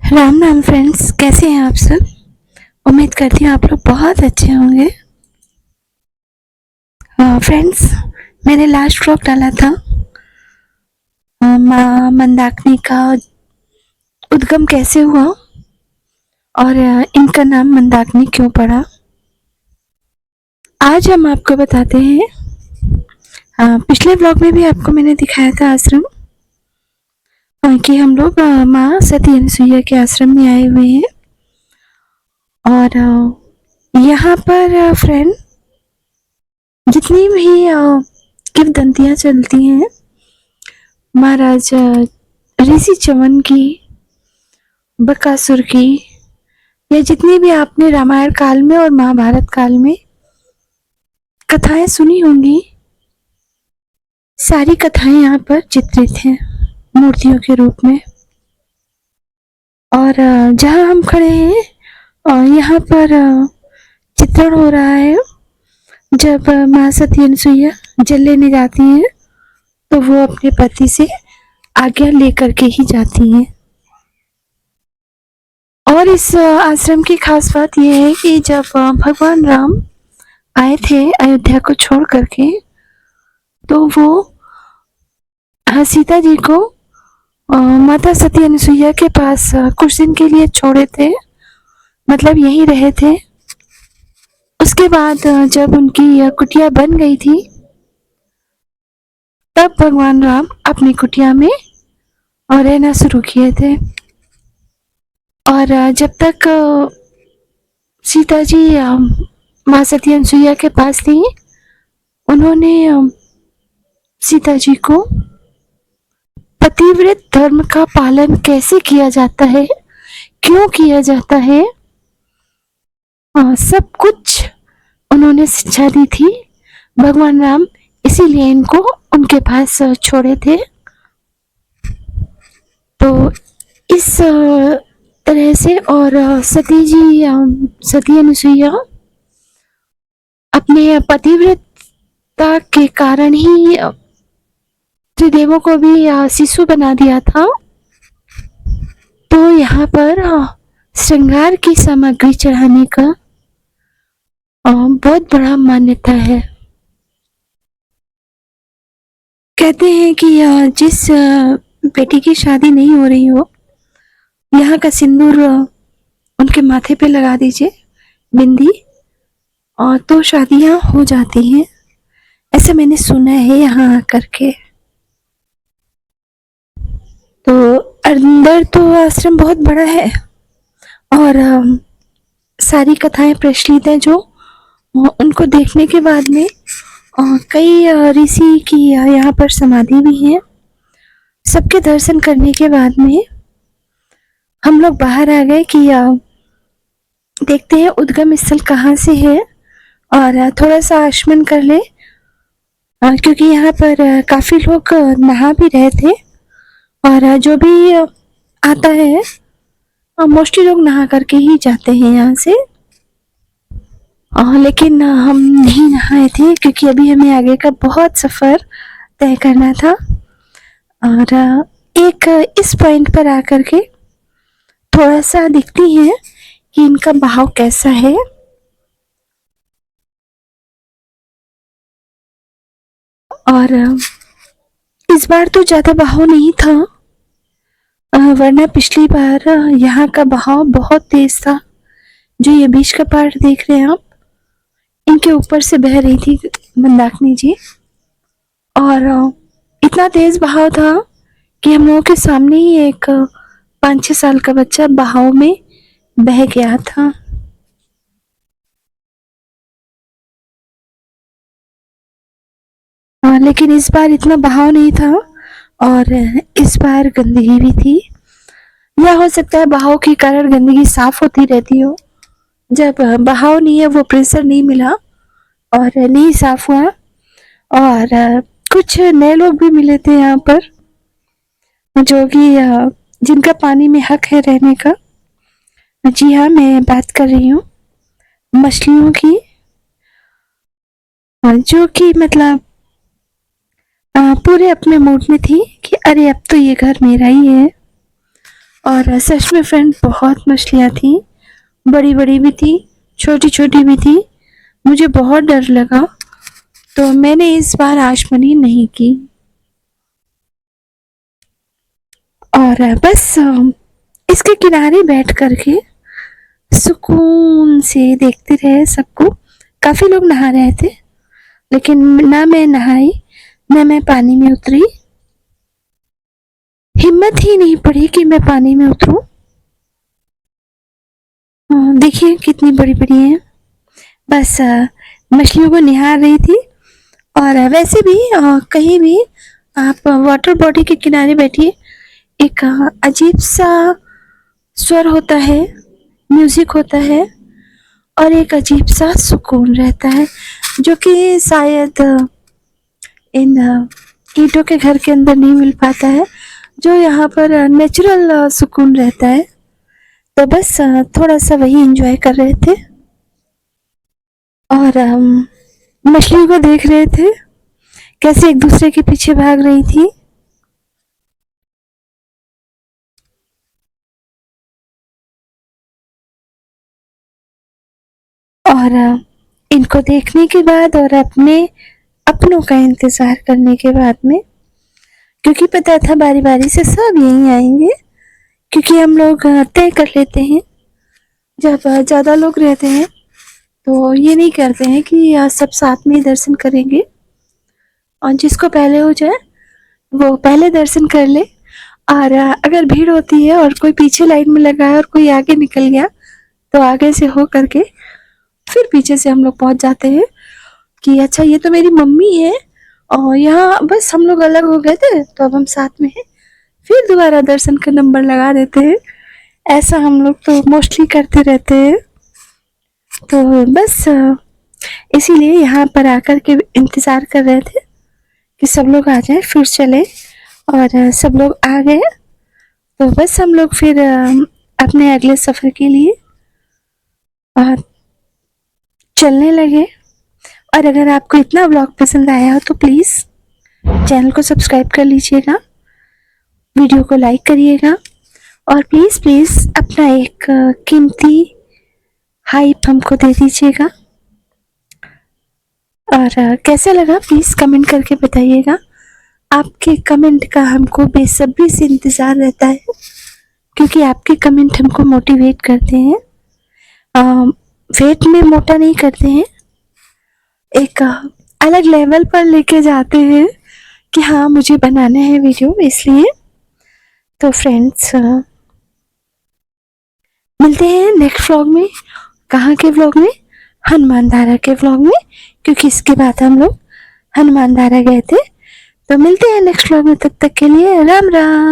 Ram Ram friends, कैसे हैं आप सब। उम्मीद करती हूँ आप लोग बहुत अच्छे होंगे। फ्रेंड्स, मैंने लास्ट व्लॉग डाला था माँ मंदाकिनी का उद्गम कैसे हुआ और इनका नाम मंदाकिनी क्यों पड़ा। आज हम आपको बताते हैं। पिछले व्लॉग में भी आपको मैंने दिखाया था आश्रम, कि हम लोग माँ सती अनसुईया के आश्रम में आए हुए हैं। और यहाँ पर फ्रेंड जितनी भी किंवदंतियाँ चलती हैं महाराज ऋषि च्यवन की, बकासुर की, या जितनी भी आपने रामायण काल में और महाभारत काल में कथाएं सुनी होंगी, सारी कथाएं यहाँ पर चित्रित हैं मूर्तियों के रूप में। और जहाँ हम खड़े हैं यहाँ पर चित्रण हो रहा है। जब माँ सती अनसुईया जल लेने जाती हैं तो वो अपने पति से आज्ञा लेकर के ही जाती हैं। और इस आश्रम की खास बात यह है कि जब भगवान राम आए थे अयोध्या को छोड़ करके, तो वो सीता जी को माता सती अनसुईया के पास कुछ दिन के लिए छोड़े थे, मतलब यहीं रहे थे। उसके बाद जब उनकी कुटिया बन गई थी, तब भगवान राम अपनी कुटिया में रहना शुरू किए थे। और जब तक सीता जी माँ सती अनसुईया के पास थी, उन्होंने सीता जी को पतिव्रत धर्म का पालन कैसे किया जाता है, क्यों किया जाता है, सब कुछ उन्होंने शिक्षा दी थी। भगवान राम इसीलिए इनको उनके पास छोड़े थे। तो इस तरह से और सती जी सती अनसुईया अपने पतिव्रता के कारण ही त्रिदेवों को भी शिशु बना दिया था। तो यहाँ पर श्रृंगार की सामग्री चढ़ाने का बहुत बड़ा मान्यता है। कहते हैं कि जिस बेटी की शादी नहीं हो रही हो, यहाँ का सिंदूर उनके माथे पे लगा दीजिए, बिंदी, और तो शादियां हो जाती हैं। ऐसा मैंने सुना है यहाँ आकर के। तो अंदर तो आश्रम बहुत बड़ा है और सारी कथाएं प्रचलित हैं, जो उनको देखने के बाद में कई ऋषि की यहाँ पर समाधि भी है। सबके दर्शन करने के बाद में हम लोग बाहर आ गए कि देखते हैं उद्गम स्थल कहाँ से है और थोड़ा सा आचमन कर ले, क्योंकि यहाँ पर काफी लोग नहा भी रहे थे। और जो भी आता है मोस्टली लोग नहा करके ही जाते हैं यहाँ से। लेकिन हम नहीं नहाए थे क्योंकि अभी हमें आगे का बहुत सफ़र तय करना था। और एक इस पॉइंट पर आकर के थोड़ा सा दिखती है कि इनका बहाव कैसा है। और इस बार तो ज़्यादा बहाव नहीं था, वरना पिछली बार यहाँ का बहाव बहुत तेज था। जो ये बीच का पार्ट देख रहे हैं आप, इनके ऊपर से बह रही थी मंदाकिनी जी। और इतना तेज बहाव था कि हम लोगों के सामने ही एक 5-6 साल का बच्चा बहाव में बह गया था। लेकिन इस बार इतना बहाव नहीं था और इस बार गंदगी भी थी। या हो सकता है बहाव के कारण गंदगी साफ होती रहती हो। जब बहाव नहीं है, वो प्रेशर नहीं मिला और नहीं साफ हुआ। और कुछ नए लोग भी मिले थे यहाँ पर, जो कि जिनका पानी में हक है रहने का। जी हाँ, मैं बात कर रही हूँ मछलियों की, जो कि मतलब पूरे अपने मूड में थी कि अरे अब तो ये घर मेरा ही है और सच में फ्रेंड बहुत मछलियाँ थी, बड़ी बड़ी भी थी, छोटी छोटी भी थी। मुझे बहुत डर लगा, तो मैंने इस बार आचमनी नहीं की। और बस इसके किनारे बैठ करके सुकून से देखते रहे सबको। काफ़ी लोग नहा रहे थे, लेकिन ना मैं नहाई, ना मैं पानी में उतरी। हिम्मत ही नहीं पड़ी कि मैं पानी में उतरूं। देखिए कितनी बड़ी-बड़ी हैं। बस मछलियों को निहार रही थी। और वैसे भी कहीं भी आप वाटर बॉडी के किनारे बैठिए, एक अजीब-सा स्वर होता है, म्यूज़िक होता है और एक अजीब-सा सुकून रहता है, जो कि शायद इन ईंटों के घर के अंदर नहीं मिल पाता है, जो यहाँ पर नेचुरल सुकून रहता है। तो बस थोड़ा-सा वही एन्जॉय कर रहे थे और मछलियों को देख रहे थे, कैसे एक दूसरे के पीछे भाग रही थी। और इनको देखने के बाद और अपने अपनों का इंतज़ार करने के बाद में, क्योंकि पता था बारी-बारी से सब यहीं आएँगे, क्योंकि हम लोग तय कर लेते हैं, जब ज़्यादा लोग रहते हैं तो ये नहीं करते हैं कि सब साथ में ही दर्शन करेंगे, और जिसको पहले हो जाए वो पहले दर्शन कर ले। और अगर भीड़ होती है और कोई पीछे लाइन में लगा है और कोई आगे निकल गया, तो आगे से हो करके फिर पीछे से हम लोग पहुंच जाते हैं कि अच्छा ये तो मेरी मम्मी है, और यहाँ बस हम लोग अलग हो गए थे तो अब हम साथ में हैं, फिर दोबारा दर्शन का नंबर लगा देते हैं। ऐसा हम लोग तो मोस्टली करते रहते हैं। तो बस इसीलिए यहाँ पर आकर के इंतज़ार कर रहे थे कि सब लोग आ जाएं फिर चले, और सब लोग आ गए। तो बस हम लोग फिर अपने अगले सफ़र के लिए चलने लगे। और अगर आपको इतना व्लॉग पसंद आया हो तो प्लीज़ चैनल को सब्सक्राइब कर लीजिएगा, वीडियो को लाइक करिएगा, और प्लीज़ प्लीज़ अपना एक कीमती हाइप हमको दे दीजिएगा। और कैसा लगा प्लीज़ कमेंट करके बताइएगा। आपके कमेंट का हमको बेसब्री से इंतज़ार रहता है, क्योंकि आपके कमेंट हमको मोटिवेट करते हैं, वेट में मोटा नहीं करते हैं, एक अलग लेवल पर लेके जाते हैं कि हाँ मुझे बनाना है वीडियो, इसलिए। तो फ्रेंड्स मिलते हैं नेक्स्ट व्लॉग में। कहाँ के व्लॉग में? हनुमान धारा के व्लॉग में, क्योंकि इसके बाद हम लोग हनुमान धारा गए थे। तो मिलते हैं नेक्स्ट व्लॉग में, तब तक के लिए राम राम।